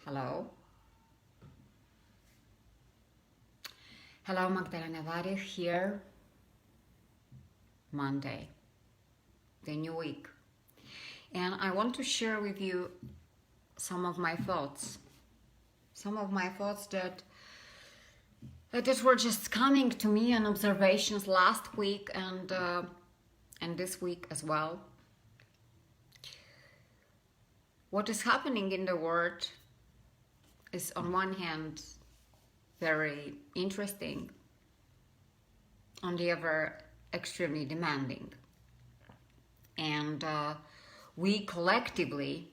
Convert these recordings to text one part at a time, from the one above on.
Hello. Hello, Magdalena Varich here. Monday, the new week. And I want to share with you some of my thoughts. Some of my thoughts that were just coming to me and observations last week and this week as well. What is happening in the world is on one hand very interesting, on the other extremely demanding. And we collectively,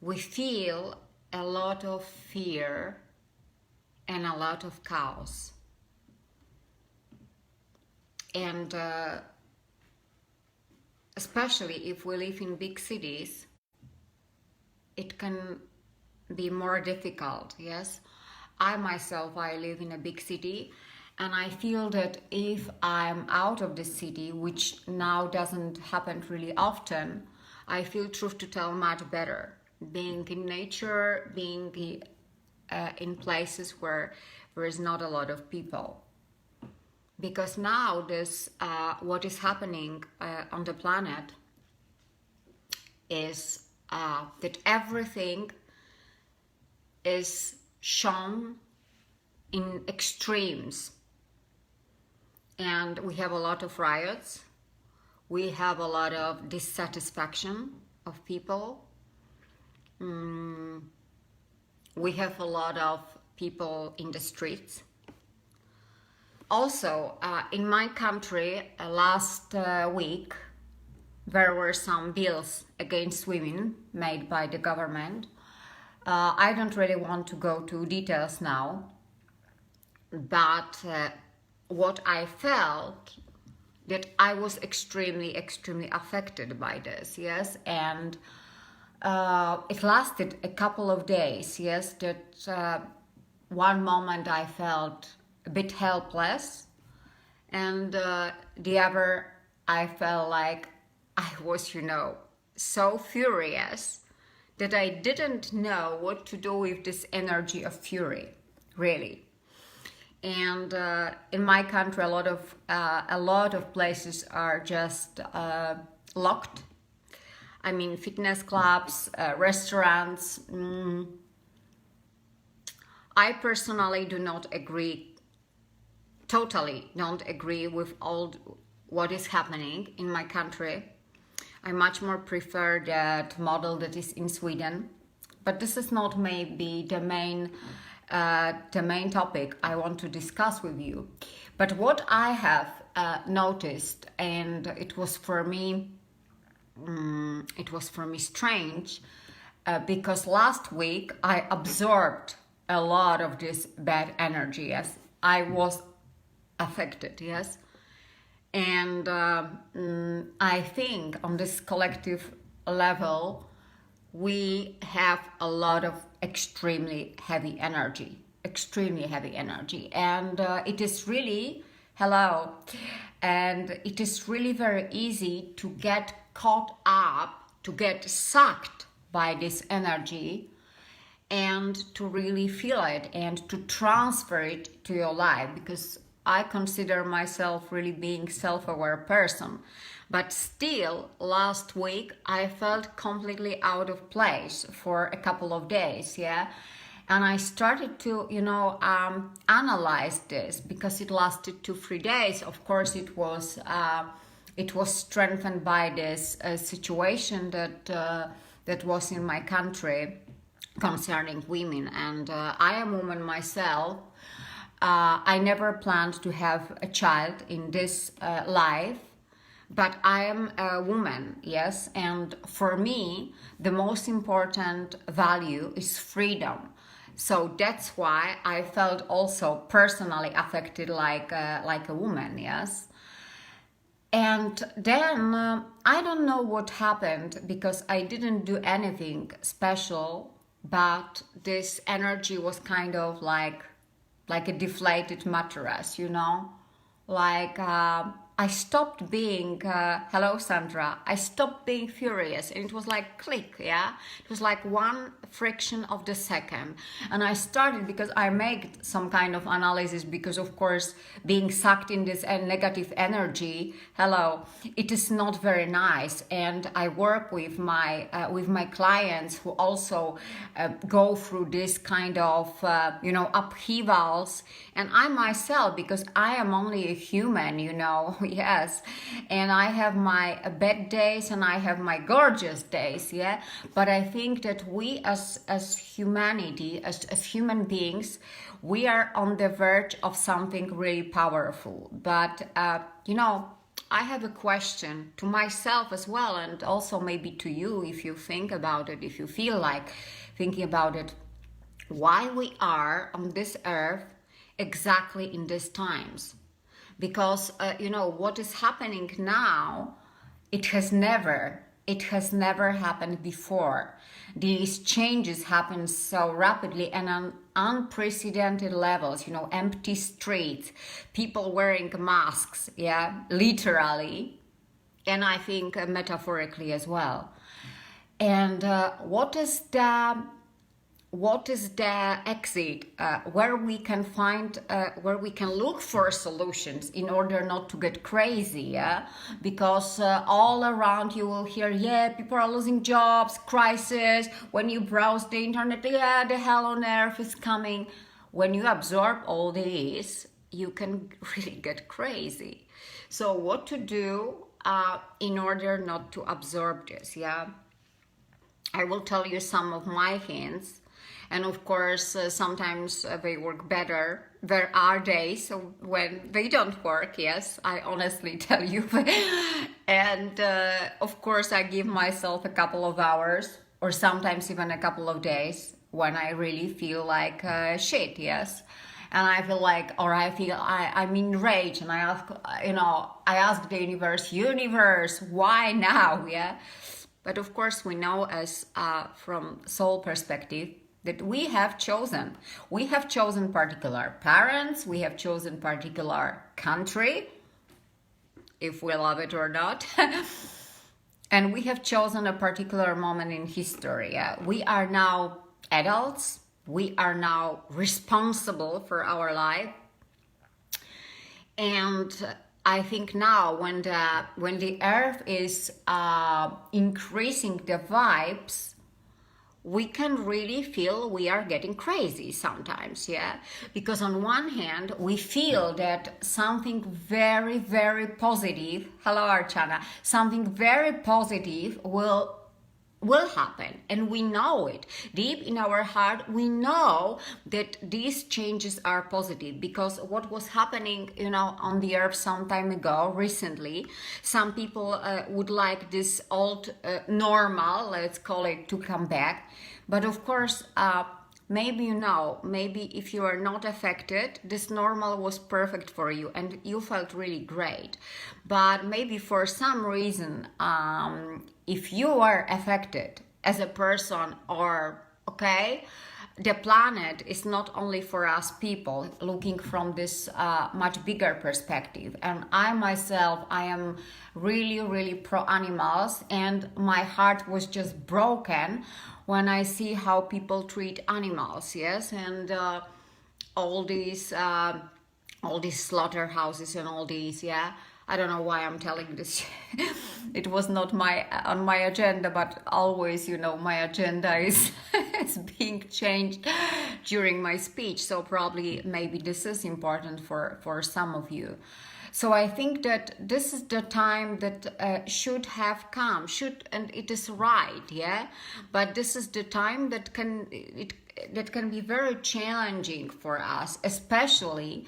we feel a lot of fear and a lot of chaos. And especially if we live in big cities, it can be more difficult, yes? I myself, I live in a big city, and I feel that if I'm out of the city, which now doesn't happen really often, I feel, truth to tell, much better. Being in nature, being in places where there is not a lot of people. Because now this, what is happening on the planet is that everything is shown in extremes. And we have a lot of riots. We have a lot of dissatisfaction of people. We have a lot of people in the streets. Also, in my country, last week, there were some bills against women made by the government. I don't really want to go to details now, but what I felt, that I was extremely affected by this, yes, and it lasted a couple of days, yes, that one moment I felt a bit helpless, and the other I felt like I was, so furious that I didn't know what to do with this energy of fury, really. And in my country, a lot of places are just locked. I mean, fitness clubs, restaurants. I personally totally don't agree with all what is happening in my country. I much more prefer that model that is in Sweden, but this is not maybe the main topic I want to discuss with you. But what I have noticed, and it was for me strange, because last week I absorbed a lot of this bad energy. Yes, I was affected. Yes. And I think on this collective level, we have a lot of extremely heavy energy. And it is really, and it is really very easy to get caught up, to get sucked by this energy, and to really feel it and to transfer it to your life, because I consider myself really being self-aware person. But still, last week, I felt completely out of place for a couple of days, yeah? And I started to, analyze this, because it lasted 2-3 days. Of course, it was strengthened by this situation that was in my country concerning women. And I am a woman myself. I never planned to have a child in this life, but I am a woman, yes, and for me, the most important value is freedom. So that's why I felt also personally affected like a woman, yes. And then I don't know what happened, because I didn't do anything special, but this energy was kind of like a deflated mattress, like I stopped being, hello Sandra, I stopped being furious, and it was like click, yeah? It was like one friction of the second. And I started, because I made some kind of analysis, because of course, being sucked in this negative energy, hello, it is not very nice. And I work with my clients who also go through this kind of, upheavals. And I myself, because I am only a human, yes, and I have my bad days and I have my gorgeous days, yeah. But I think that we as humanity, as human beings, we are on the verge of something really powerful. But I have a question to myself as well, and also maybe to you, if you think about it, if you feel like thinking about it, why we are on this earth exactly in these times. Because what is happening now, it has never happened before. These changes happen so rapidly and on unprecedented levels, empty streets, people wearing masks, yeah, literally, and I think metaphorically as well. And what is the exit, where we can find, where we can look for solutions in order not to get crazy, yeah? Because all around you will hear, yeah, people are losing jobs, crisis. When you browse the internet, yeah, the hell on earth is coming. When you absorb all this, you can really get crazy. So what to do in order not to absorb this, yeah? I will tell you some of my hints. And of course, sometimes they work better. There are days when they don't work, yes, I honestly tell you. And of course, I give myself a couple of hours or sometimes even a couple of days when I really feel like shit, yes. And I feel like, or I'm in rage, and I ask the universe, why now, yeah? But of course, we know as from soul perspective, that we have chosen particular parents, we have chosen particular country, if we love it or not, and we have chosen a particular moment in history. We are now adults, we are now responsible for our life, and I think now when the earth is increasing the vibes, we can really feel we are getting crazy sometimes, yeah? Because on one hand, we feel that something very, very positive, hello Archana, something very positive will happen, and we know it deep in our heart. We know that these changes are positive, because what was happening on the earth some time ago, recently, some people would like this old normal, let's call it, to come back. But of course, maybe if you are not affected, this normal was perfect for you and you felt really great. But maybe for some reason, if you are affected as a person, or the planet is not only for us people, looking from this much bigger perspective. And I myself, I am really, really pro animals, and my heart was just broken when I see how people treat animals, yes, and all these slaughterhouses and all these, yeah. I don't know why I'm telling this. It was not on my agenda, but always, my agenda is is being changed during my speech. So probably, maybe this is important for some of you. So I think that this is the time that should have come, and it is right, yeah. But this is the time that can be very challenging for us, especially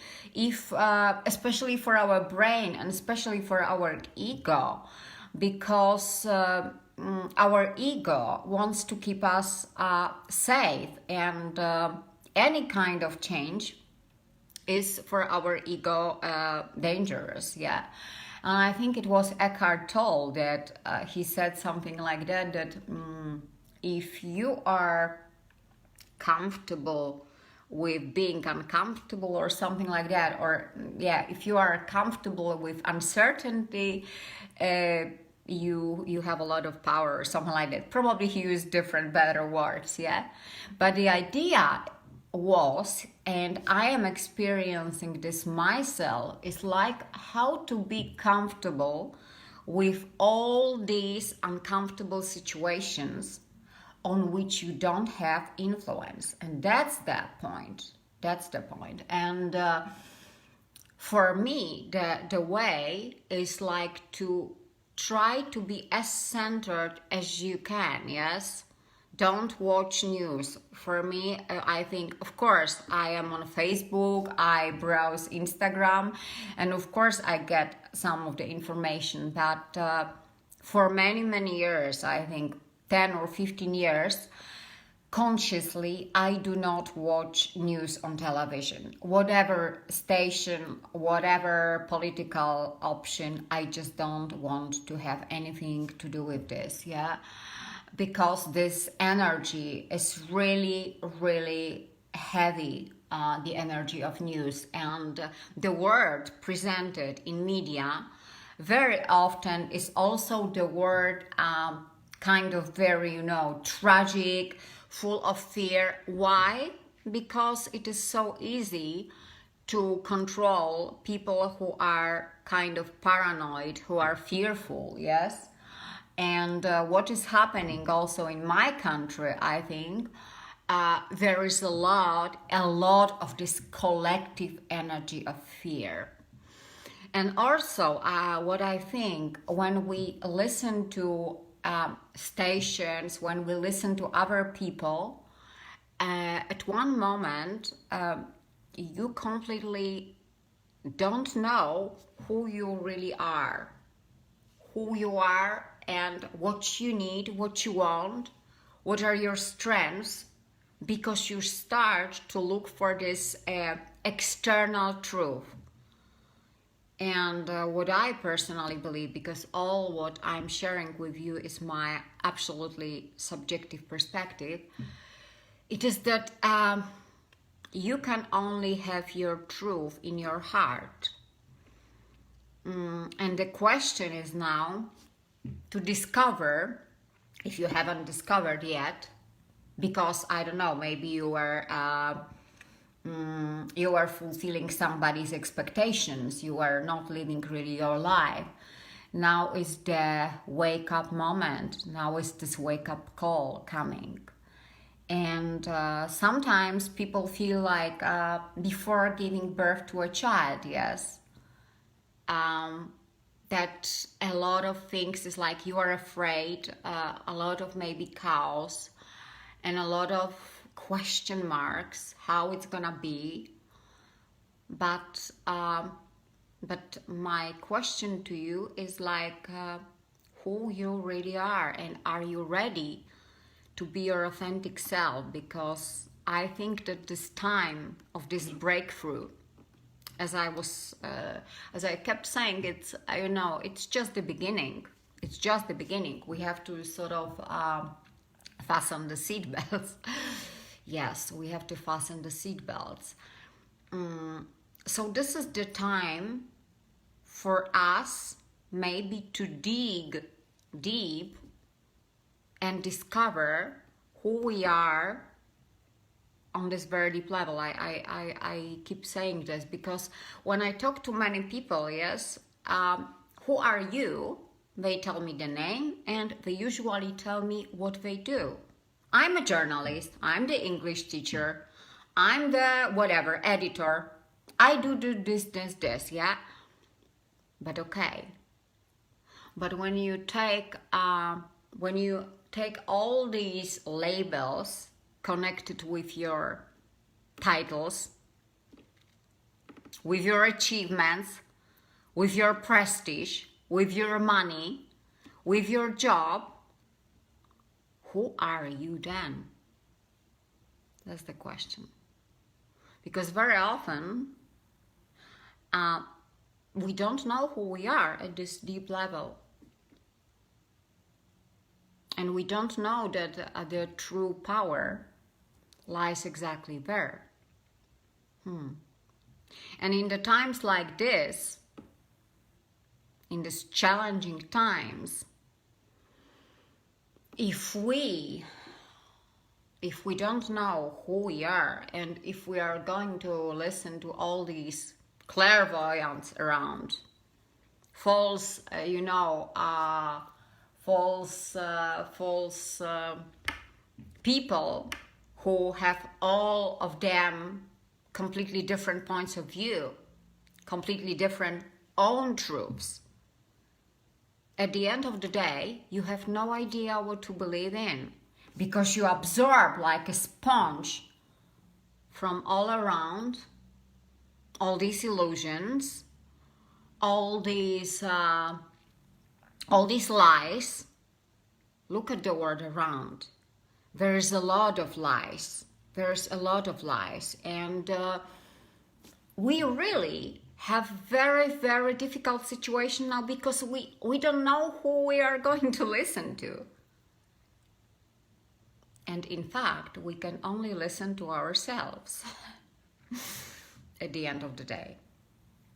especially for our brain and especially for our ego, because our ego wants to keep us safe, and any kind of change is for our ego dangerous, yeah. And I think it was Eckhart Tolle that he said something like that if you are comfortable with being uncomfortable or something like that, or yeah, if you are comfortable with uncertainty, you have a lot of power or something like that. Probably he used different, better words, yeah. But the idea was, and I am experiencing this myself, is like how to be comfortable with all these uncomfortable situations on which you don't have influence. And that's that point. That's the point. And for me, the way is like to try to be as centered as you can, yes? Don't watch news. For me, I think, of course, I am on Facebook, I browse Instagram, and of course I get some of the information. But for many, many years, I think 10 or 15 years, consciously, I do not watch news on television. Whatever station, whatever political option, I just don't want to have anything to do with this, yeah? Because this energy is really, really heavy, the energy of news, and the word presented in media very often is also the word kind of very, tragic, full of fear. Why? Because it is so easy to control people who are kind of paranoid, who are fearful, yes? And what is happening also in my country, I think, there is a lot of this collective energy of fear. And also, what I think, when we listen to stations, when we listen to other people, at one moment, you completely don't know who you really are. Who you are and what you need, what you want, what are your strengths, because you start to look for this external truth. And what I personally believe, because all what I'm sharing with you is my absolutely subjective perspective, it is that you can only have your truth in your heart. And the question is now to discover, if you haven't discovered yet, because I don't know, maybe you are fulfilling somebody's expectations, you are not living really your life. Now is the wake up moment. Now is this wake up call coming. And sometimes people feel like before giving birth to a child, yes, that a lot of things is like you are afraid, a lot of maybe chaos and a lot of question marks, how it's gonna be. But my question to you is like who you really are, and are you ready to be your authentic self? Because I think that this time of this breakthrough, as I kept saying, it's just the beginning. It's just the beginning. We have to sort of fasten the seatbelts. Yes, we have to fasten the seatbelts. So this is the time for us maybe to dig deep and discover who we are on this very deep level. I keep saying this because when I talk to many people, yes, who are you? They tell me the name and they usually tell me what they do. I'm a journalist, I'm the English teacher, I'm the whatever, editor. I do this, yeah? But okay. But when you take all these labels connected with your titles, with your achievements, with your prestige, with your money, with your job, who are you then? That's the question. Because very often we don't know who we are at this deep level. And we don't know that the true power lies exactly there. And in the times like this, in these challenging times, if we don't know who we are, and if we are going to listen to all these clairvoyants around, false people who have all of them completely different points of view, completely different own truths. At the end of the day, you have no idea what to believe in, because you absorb like a sponge from all around, all these illusions, all these lies. Look at the world around. There's a lot of lies. And we really have very, very difficult situation now, because we don't know who we are going to listen to. And in fact, we can only listen to ourselves at the end of the day.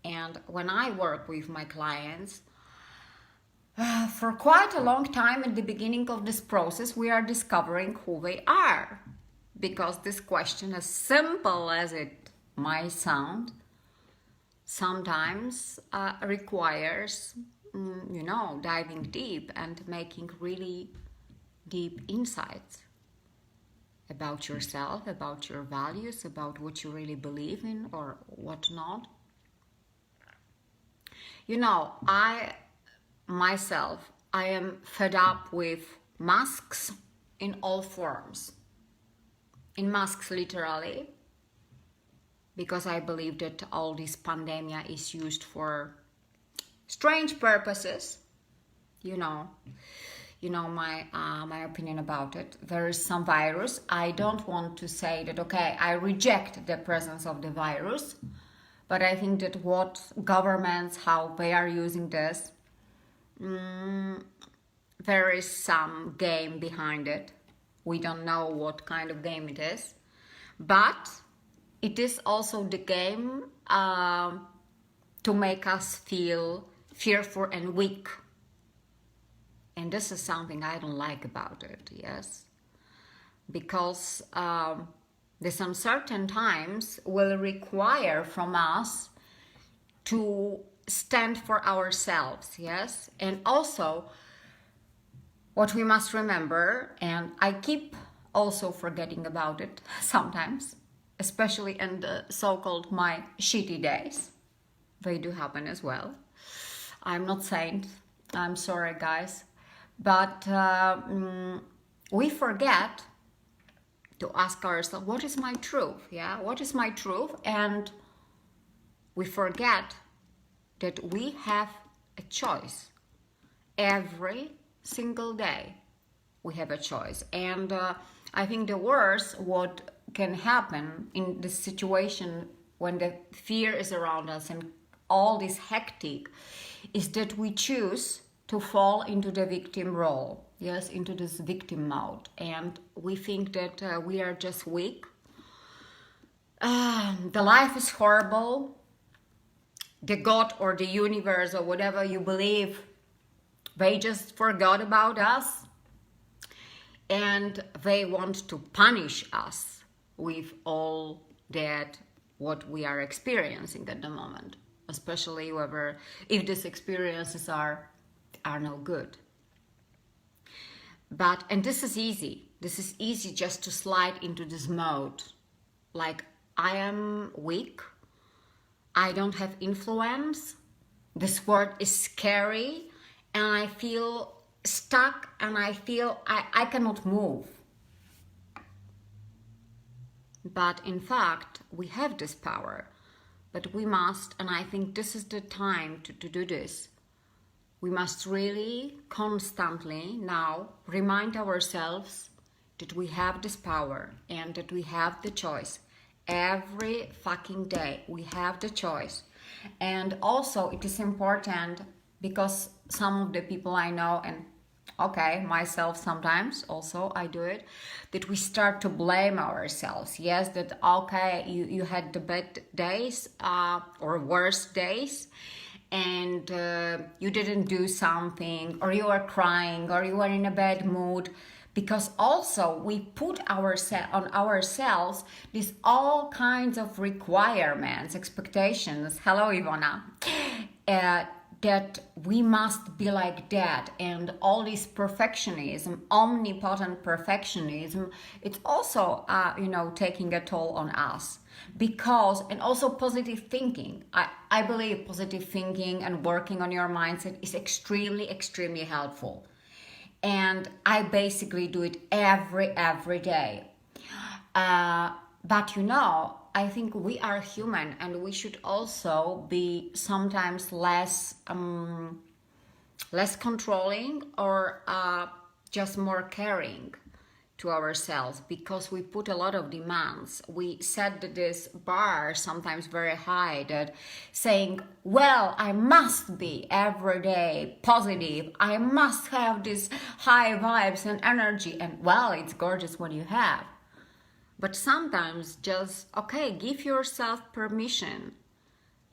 And when I work with my clients, for quite a long time at the beginning of this process, we are discovering who they are. Because this question, as simple as it might sound, sometimes requires, diving deep and making really deep insights about yourself, about your values, about what you really believe in or what not. I am fed up with masks in all forms. In masks, literally, because I believe that all this pandemic is used for strange purposes. You know my opinion about it. There is some virus. I don't want to say that, okay, I reject the presence of the virus, but I think that what governments, how they are using this, there is some game behind it. We don't know what kind of game it is, but it is also the game to make us feel fearful and weak. And this is something I don't like about it, yes? Because these uncertain times will require from us to stand for ourselves, yes? And also, what we must remember, and I keep also forgetting about it sometimes, especially in the so-called my shitty days. They do happen as well. I'm not saint. I'm sorry, guys. But we forget to ask ourselves, what is my truth? Yeah, what is my truth? And we forget that we have a choice. Every single day we have a choice. And I think the worst what can happen in this situation when the fear is around us and all this hectic is that we choose to fall into the victim role, yes, into this victim mode, and we think that we are just weak. The life is horrible. The God or the universe or whatever you believe, they just forgot about us, and they want to punish us with all that what we are experiencing at the moment, especially if these experiences are no good. And this is easy. This is easy just to slide into this mode. Like, I am weak. I don't have influence. This world is scary. And I feel stuck. And I feel I cannot move. But in fact, we have this power. But we must, and I think this is the time to do this. We must really constantly now remind ourselves that we have this power and that we have the choice. Every fucking day we have the choice. And also it is important because some of the people I know, and okay, myself sometimes also I do it, that we start to blame ourselves. Yes, that okay, you had the bad days or worse days, and you didn't do something, or you are crying, or you are in a bad mood, because also we put on ourselves these all kinds of requirements, expectations. Hello, Ivana. That we must be like that, and all this perfectionism, omnipotent perfectionism, it's also taking a toll on us. Because, and also positive thinking, I believe positive thinking and working on your mindset is extremely helpful, and I basically do it every day. But I think we are human, and we should also be sometimes less controlling, or just more caring to ourselves, because we put a lot of demands. We set this bar sometimes very high, that saying, well, I must be every day positive, I must have this high vibes and energy, and well, it's gorgeous when you have. But sometimes just, okay, give yourself permission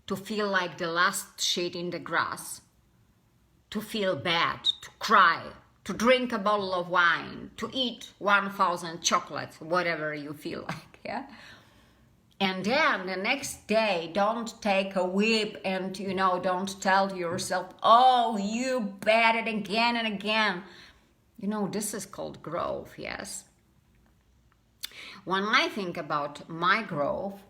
to feel like the last shade in the grass, to feel bad, to cry, to drink a bottle of wine, to eat 1,000 chocolates, whatever you feel like, yeah? And then the next day, don't take a whip and, don't tell yourself, oh, you bad it again and again. This is called growth, yes? When I think about my growth,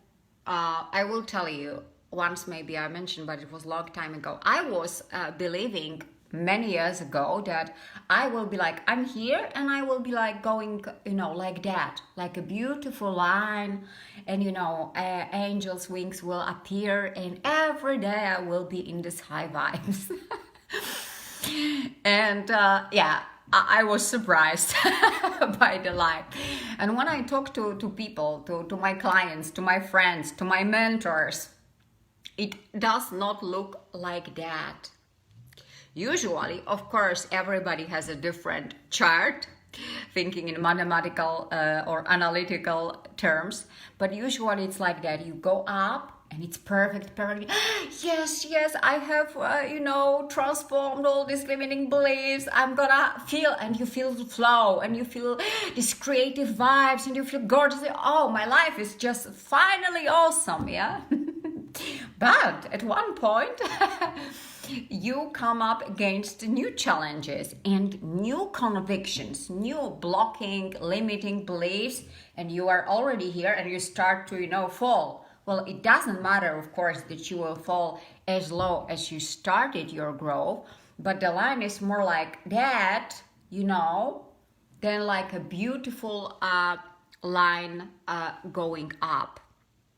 I will tell you, once maybe I mentioned, but it was a long time ago, I was believing many years ago that I will be like, I'm here, and I will be like going, like that, like a beautiful line, and angels' wings will appear, and every day I will be in this high vibes. And I was surprised by the line. And when I talk to people, to my clients, to my friends, to my mentors, it does not look like that. Usually, of course, everybody has a different chart, thinking in mathematical or analytical terms, but usually it's like that. You go up, and it's perfect. Yes, I have, transformed all these limiting beliefs. I'm gonna feel, and you feel the flow, and you feel these creative vibes, and you feel gorgeous. Oh, my life is just finally awesome, yeah? But at one point, you come up against new challenges and new convictions, new blocking, limiting beliefs, and you are already here, and you start to, fall. Well, it doesn't matter, of course, that you will fall as low as you started your growth, but the line is more like that, than like a beautiful line going up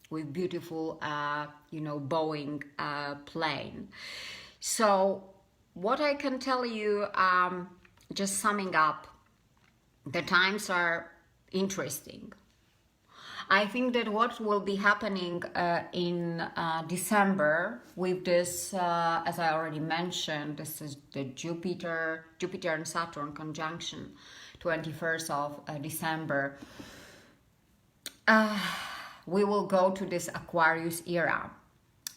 with beautiful, bowing plane. So what I can tell you, just summing up, the times are interesting. I think that what will be happening in December with this, as I already mentioned, this is the Jupiter and Saturn conjunction, 21st of December. We will go to this Aquarius era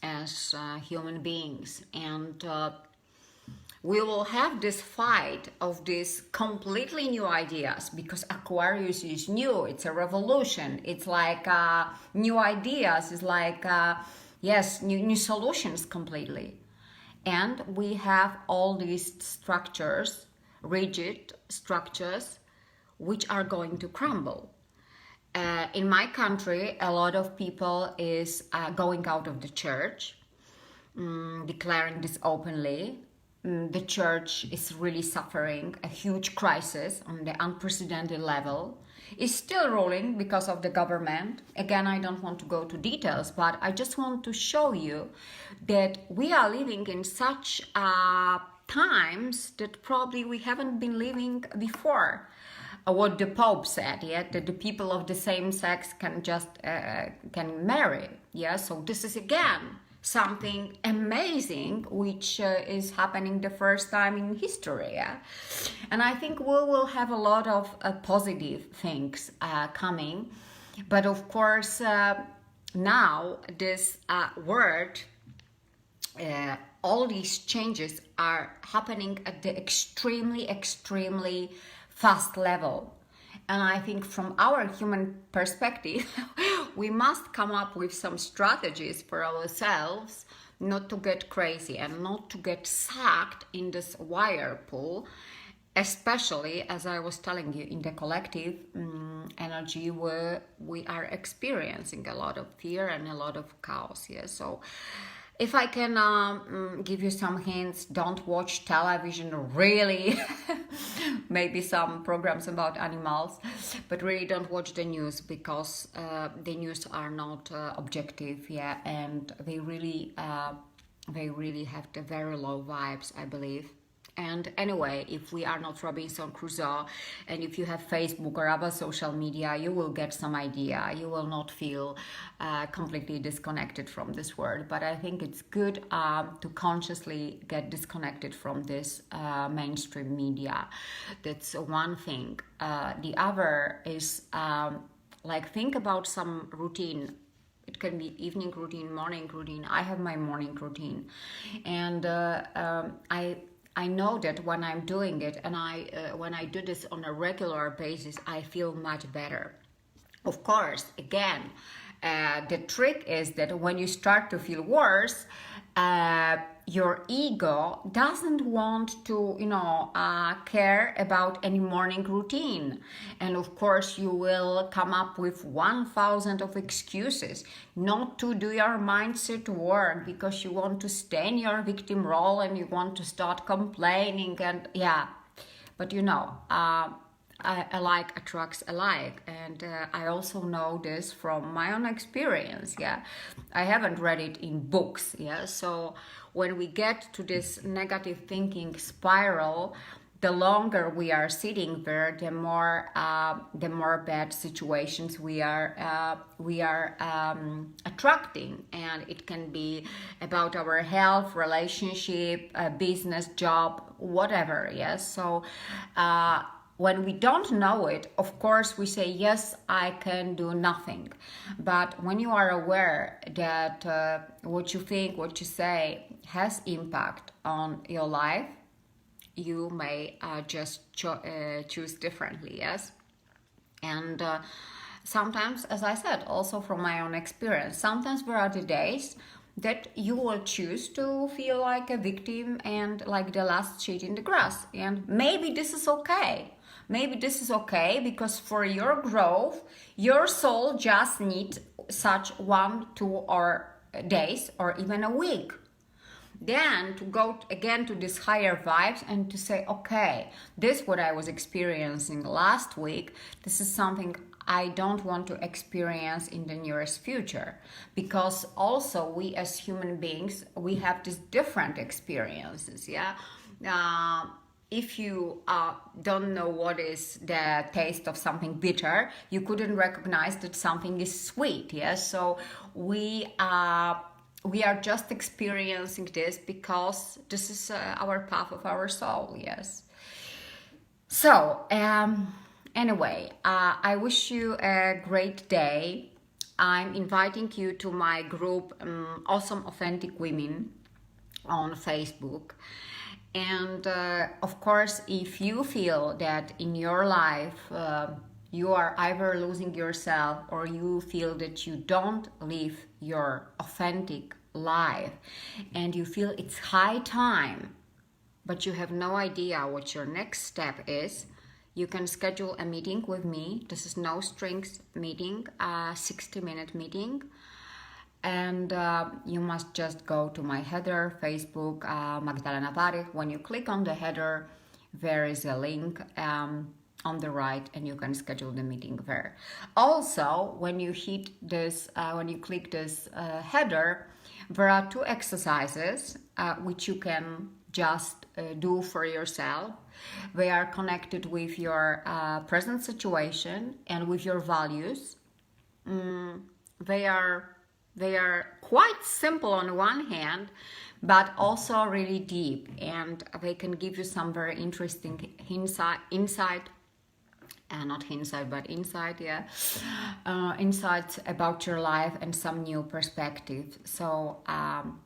as human beings, and we will have this fight of these completely new ideas, because Aquarius is new, it's a revolution, it's like new ideas, it's like, new solutions completely. And we have all these structures, rigid structures, which are going to crumble. In my country, a lot of people is going out of the church, declaring this openly. The church is really suffering a huge crisis on the unprecedented level. It's still ruling because of the government. Again, I don't want to go to details, but I just want to show you that we are living in such times that probably we haven't been living before. What the Pope said, that the people of the same sex can just can marry. So this is again something amazing which is happening the first time in history. Yeah? And I think we will have a lot of positive things coming. But of course, now this word, all these changes are happening at the extremely fast level. And I think from our human perspective, we must come up with some strategies for ourselves not to get crazy and not to get sucked in this whirlpool, especially, as I was telling you, in the collective energy where we are experiencing a lot of fear and a lot of chaos. Yeah? So if I can give you some hints, don't watch television, really. Maybe some programs about animals, but really don't watch the news, because the news are not objective, yeah, and they really have the very low vibes, I believe. And anyway, if we are not Robinson Crusoe, and if you have Facebook or other social media, you will get some idea. You will not feel completely disconnected from this world. But I think it's good to consciously get disconnected from this mainstream media. That's one thing. The other is think about some routine. It can be evening routine, morning routine. I have my morning routine, and I know that when I'm doing it, and when I do this on a regular basis, I feel much better. Of course, again, the trick is that when you start to feel worse, your ego doesn't want to, care about any morning routine. And of course, you will come up with 1,000 of excuses not to do your mindset work, because you want to stay in your victim role and you want to start complaining. And yeah, but alike attracts alike, and I also know this from my own experience. Yeah, I haven't read it in books. Yeah, so when we get to this negative thinking spiral, the longer we are sitting there, the more bad situations we are attracting, and it can be about our health, relationship, business, job, whatever. Yes, so. When we don't know it, of course, we say, yes, I can do nothing. But when you are aware that what you think, what you say has impact on your life, you may just choose differently, yes? And sometimes, as I said, also from my own experience, sometimes there are the days that you will choose to feel like a victim and like the last shade in the grass. And maybe this is okay. Maybe this is okay, because for your growth, your soul just needs such 1, 2 or days or even a week. Then to go again to these higher vibes and to say, okay, this what I was experiencing last week, this is something I don't want to experience in the nearest future. Because also we as human beings, we have these different experiences, yeah? If you don't know what is the taste of something bitter, you couldn't recognize that something is sweet, yes? So we are just experiencing this because this is our path of our soul, yes? So, anyway, I wish you a great day. I'm inviting you to my group, Awesome Authentic Women, on Facebook. And of course, if you feel that in your life you are either losing yourself or you feel that you don't live your authentic life and you feel it's high time, but you have no idea what your next step is, you can schedule a meeting with me. This is no strings meeting, a 60-minute meeting. And you must just go to my header, Facebook, Magdalena Parich. When you click on the header, there is a link on the right, and you can schedule the meeting there. Also, when you hit this, when you click this header, there are 2 exercises which you can just do for yourself. They are connected with your present situation and with your values. They are They are quite simple on one hand, but also really deep, and they can give you some very interesting insight, not hindsight, but insight, yeah, insights about your life and some new perspective. So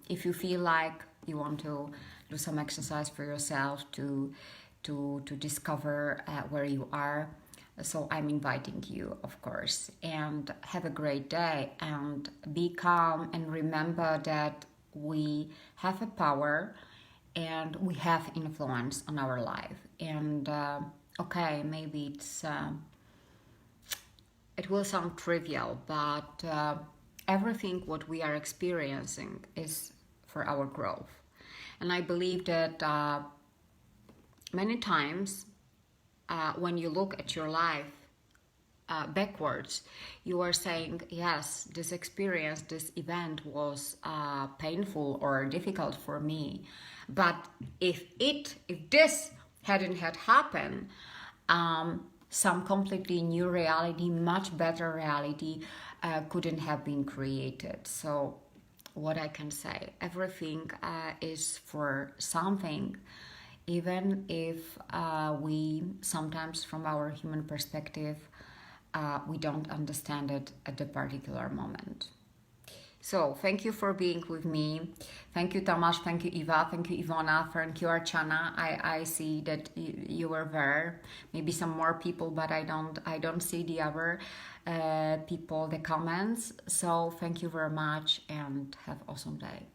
if you feel like you want to do some exercise for yourself to discover where you are, so I'm inviting you, of course. And have a great day and be calm, and remember that we have a power and we have influence on our life. And okay, maybe it will sound trivial, but everything what we are experiencing is for our growth. And I believe that many times when you look at your life backwards, you are saying, yes, this experience, this event was painful or difficult for me. But if this hadn't had happened, some completely new reality, much better reality, couldn't have been created. So what I can say, everything is for something, even if we sometimes, from our human perspective, we don't understand it at the particular moment. So thank you for being with me. Thank you, Tomasz. Thank you, Eva. Thank you, Ivona. Thank you, Archana. I see that you were there. Maybe some more people, but I don't see the other people, the comments. So thank you very much, and have an awesome day.